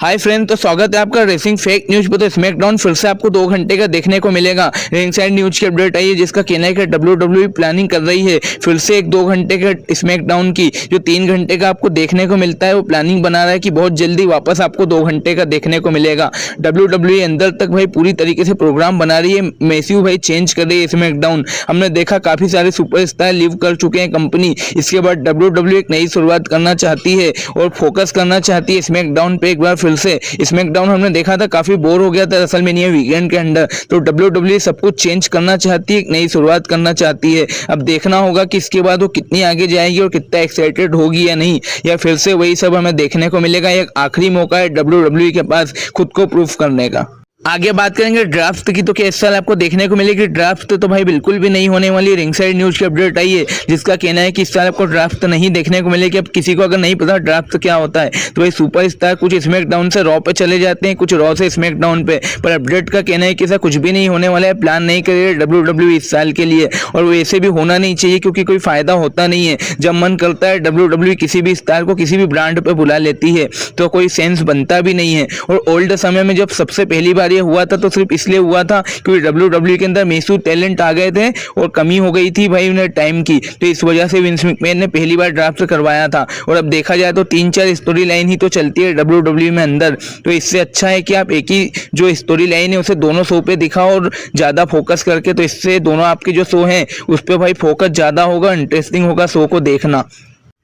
Hi friend, तो स्वागत है आपका रेसिंग फेक न्यूज पर। तो स्मैकडाउन फिर से आपको 2 घंटे का देखने को मिलेगा। रिंगसाइड न्यूज की अपडेट आई है जिसका कहना है कि WWE प्लानिंग कर रही है फिर से एक 2 घंटे का स्मैकडाउन की। जो 3 घंटे का आपको देखने को मिलता है वो प्लानिंग बना रहा है कि बहुत जल्दी वापस आपको 2 घंटे का देखने को मिलेगा। WWE अंदर तक भाई पूरी तरीके से प्रोग्राम बना रही है। मैसिव भाई चेंज कर रही है स्मैकडाउन। हमने देखा काफी सारे सुपरस्टार लीव कर चुके हैं कंपनी। इसके बाद WWE एक नई शुरुआत करना चाहती है और फोकस करना चाहती है स्मैकडाउन पे एक बार फिर से। स्मैकडाउन हमने देखा था काफी बोर हो गया था रेसलमेनिया वीकेंड के अंदर। तो WWE सब कुछ चेंज करना चाहती है, एक नई शुरुआत करना चाहती है। अब देखना होगा कि इसके बाद वो कितनी आगे जाएगी और कितना एक्साइटेड होगी या नहीं, या फिर से वही सब हमें देखने को मिलेगा। एक आखिरी मौका है WWE के पास खुद को प्रूफ करने का। आगे बात करेंगे ड्राफ्ट की, तो क्या इस साल आपको देखने को मिलेगी ड्राफ्ट? तो भाई बिल्कुल भी नहीं होने वाली। रिंगसाइड न्यूज की अपडेट आई है जिसका कहना है कि इस साल आपको ड्राफ्ट नहीं देखने को मिलेगी। अब किसी को अगर नहीं पता ड्राफ्ट क्या होता है तो भाई सुपरस्टार कुछ स्मैकडाउन से रॉ पे चले जाते हैं, कुछ रॉ से स्मैकडाउन पे। पर अपडेट का कहना है कि ऐसा कुछ भी नहीं होने वाला है। प्लान नहीं करेगा WWE इस साल के लिए, और वैसे भी होना नहीं चाहिए क्योंकि कोई फायदा होता नहीं है। जब मन करता है WWE किसी भी स्टार को किसी भी ब्रांड पे बुला लेती है तो कोई सेंस बनता भी नहीं है। और ओल्ड समय में जब सबसे पहली बार ये हुआ था तो सिर्फ इसलिए हुआ था क्योंकि WWE के अंदर मैसिव टैलेंट आ गए थे और कमी हो गई थी भाई उन्हें टाइम की। तो इस वजह से विंस मैकमैन ने पहली बार ड्राफ्ट करवाया था। और अब देखा जाए तो 3-4 स्टोरी लाइन ही तो चलती है WWE में अंदर। तो इससे अच्छा है कि आप एक ही जो स्टोरी लाइन है उसे दोनों शो पे दिखाओ और ज्यादा फोकस करके। तो इससे दोनों आपके जो शो हैं उस पर भाई फोकस ज्यादा होगा, इंटरेस्टिंग होगा शो को देखना।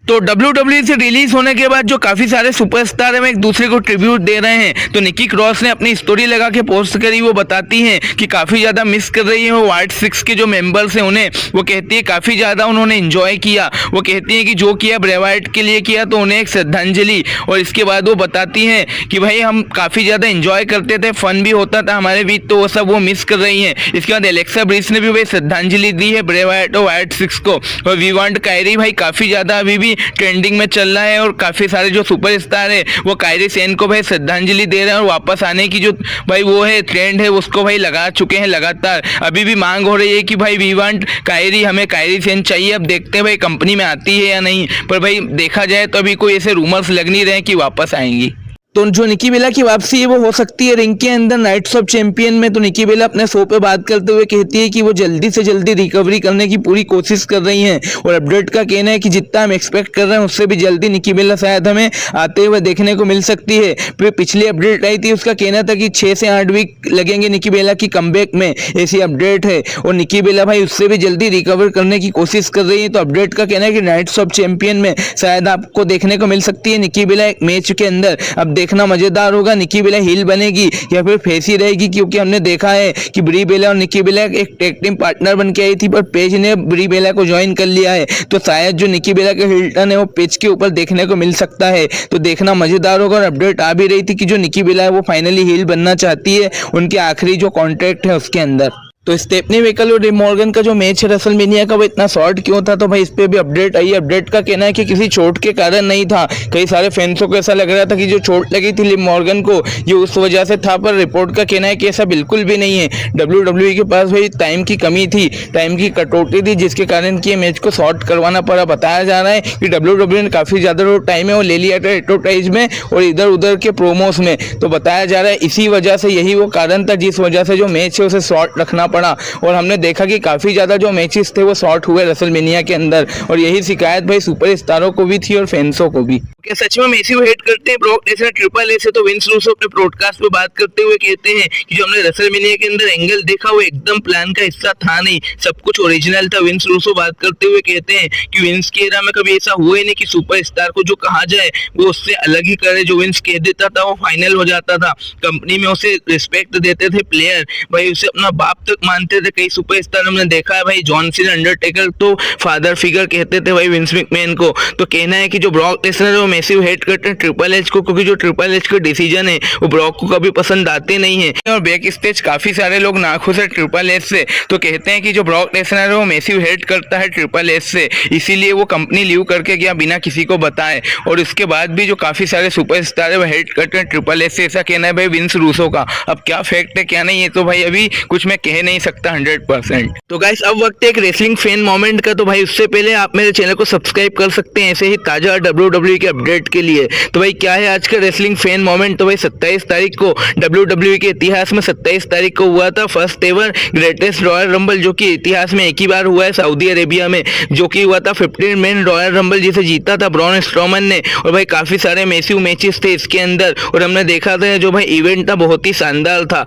तो WWE से रिलीज होने के बाद जो काफी सारे सुपरस्टार हैं एक दूसरे को ट्रिब्यूट दे रहे हैं। तो निकी क्रॉस ने अपनी स्टोरी लगा के पोस्ट करी। वो बताती हैं कि काफी ज्यादा मिस कर रही है वो वाइट 6 के जो मेंबर्स हैं उन्हें। वो कहती है काफी ज्यादा उन्होंने एंजॉय किया। वो कहती है कि जो किया ब्रे वाइट के लिए किया, तो उन्हें एक श्रद्धांजलि। और इसके बाद वो बताती हैं कि भाई हम काफी ज्यादा एंजॉय करते थे, फन भी होता था हमारे बीच, तो वो सब वो मिस कर रही है। इसके बाद एलेक्सा ब्रिस ने भी भाई श्रद्धांजलि दी है ब्रे वाइट और वाइट 6 को। और वी वांट कायरी भाई काफी ज्यादा अभी भी ट्रेंडिंग में चल रहा है और काफी सारे जो सुपरस्टार है वो कायरी सेन को भाई श्रद्धांजलि दे रहे हैं। और वापस आने की जो भाई वो है ट्रेंड है उसको भाई लगा चुके हैं लगातार। अभी भी मांग हो रही है कि भाई वी वांट कायरी, हमें कायरी सेन चाहिए। अब देखते हैं भाई कंपनी में आती है या नहीं, पर भाई देखा जाए तो अभी कोई ऐसे रूमर्स लग नहीं रहे कि वापस आएंगी। तो जो निकी बेला की वापसी है वो हो सकती है रिंग के अंदर नाइट्स ऑफ चैंपियन में। तो निकी बेला अपने शो पे बात करते हुए कहती है कि वो जल्दी से जल्दी रिकवरी करने की पूरी कोशिश कर रही हैं। और अपडेट का कहना है कि जितना हम एक्सपेक्ट कर रहे हैं उससे भी जल्दी निकी बेला शायद हमें आते हुए देखने को मिल सकती है। फिर पिछली अपडेट आई थी उसका कहना था कि 6 से 8 वीक लगेंगे निकी बेला की कमबैक में, ऐसी अपडेट है। और निकी बेला भाई उससे भी जल्दी रिकवर करने की कोशिश कर रही है। तो अपडेट का कहना है कि नाइट्स ऑफ चैंपियन में शायद आपको देखने को मिल सकती है निकी बेला एक मैच के अंदर। अब देखना मजेदार होगा निकी बेला हील बनेगी या फिर फेस ही रहेगी, क्योंकि हमने देखा है कि ब्री बेला और निकी बेला एक टैग टीम पार्टनर बन के आई थी, पर पेज ने ब्री बेला को ज्वाइन कर लिया है। तो शायद जो निकी बेला के हील टर्न है वो पेज के ऊपर देखने को मिल सकता है। तो देखना मजेदार होगा। और अपडेट आ भी रही थी कि जो निकी बेला है वो फाइनली हील बनना चाहती है उनके आखिरी जो कॉन्ट्रैक्ट है उसके अंदर। तो स्टेफनी वेकल और मॉर्गन का जो मैच है रेसलमेनिया का वो इतना शॉर्ट क्यों था? तो भाई इस पे भी अपडेट आई। अपडेट का कहना है कि किसी चोट के कारण नहीं था। कई सारे फैंसों को ऐसा लग रहा था कि जो चोट लगी थी मॉर्गन को ये उस वजह से था, पर रिपोर्ट का कहना है कि ऐसा बिल्कुल भी नहीं है। WWE के पास भाई टाइम की कमी थी, टाइम की कटौती थी, जिसके कारण कि ये मैच को शॉर्ट करवाना पड़ा। बताया जा रहा है कि WWE ने काफी ज्यादा जो टाइम है वो ले लिया था एडवर्टाइज में और इधर उधर के प्रोमोस में। तो बताया जा रहा है इसी वजह से, यही वो कारण था जिस वजह से जो मैच है उसे शॉर्ट रखना पड़ा। और हमने देखा कि काफी ज्यादा जो मैचेस थे वो शॉर्ट हुए रेसलमेनिया के अंदर। और यही शिकायत भाई सुपरस्टारों को भी थी और फैंसों को भी। क्या सच में मैसिव हेट करते हैं ब्रॉक लेसनर ट्रिपल एच से? तो विंस रूसो अपने ब्रॉडकास्ट पे बात करते हुए कहते हैं कि जो हमने रेसलमेनिया के अंदर एंगल देखा वो एकदम प्लान का हिस्सा था नहीं, सब कुछ ओरिजिनल था। विंस रूसो बात करते हुए कहते हैं कि विंस की एरा में कभी ऐसा हुआ ही नहीं कि सुपरस्टार को जो कहा जाए वो उससे अलग ही करे। जो विंस कह देता था वो फाइनल हो जाता था। कंपनी में उसे रिस्पेक्ट देते थे प्लेयर, भाई उसे अपना बाप तक मानते थे। कई सुपरस्टार हमने देखा है भाई, जॉन सीना, अंडरटेकर तो फादर फिगर कहते थे भाई विंस मैकमैन को। तो कहना है कि जो ब्रॉक लेसनर है वो मैसिव हेट करते हैं ट्रिपल एच को, क्योंकि जो ट्रिपल एच के डिसीजन है वो ब्रॉक को कभी पसंद आते नहीं है। और बैक स्टेज काफी सारे लोग नाखुश है ट्रिपल एच से। तो कहते हैं कि जो ब्रॉक लेसनर है वो मैसिव हेट करता है ट्रिपल एच से, इसीलिए वो कंपनी लीव करके गया बिना किसी को बताए। और उसके बाद भी जो काफी सारे सुपरस्टार है वो हेट करते हैं ट्रिपल एच से, ऐसा कहना है भाई विंस रूसो का। अब क्या फैक्ट है क्या नहीं है तो भाई अभी कुछ मैं कह नहीं नहीं सकता 100%। तो गाइस अब वक्त है एक रेसलिंग फैन मोमेंट का। तो भाई उससे पहले आप मेरे चैनल को सब्सक्राइब कर सकते हैं ऐसे ही ताजा WWE के अपडेट के लिए। तो भाई क्या है आज का रेसलिंग फैन मोमेंट। तो भाई 27 तारीख को WWE के इतिहास में 27 तारीख को हुआ था first ever greatest royal rumble, जो कि इतिहास में एक ही बार हुआ है सऊदी अरेबिया में, जो कि हुआ था 15 मैन रॉयल रंबल, जिसे जीता था ब्रॉन स्ट्रोमन ने। और भाई काफी सारे मैसिव मैचेस थे इसके अंदर और हमने देखा था जो भाई इवेंट था बहुत ही शानदार था।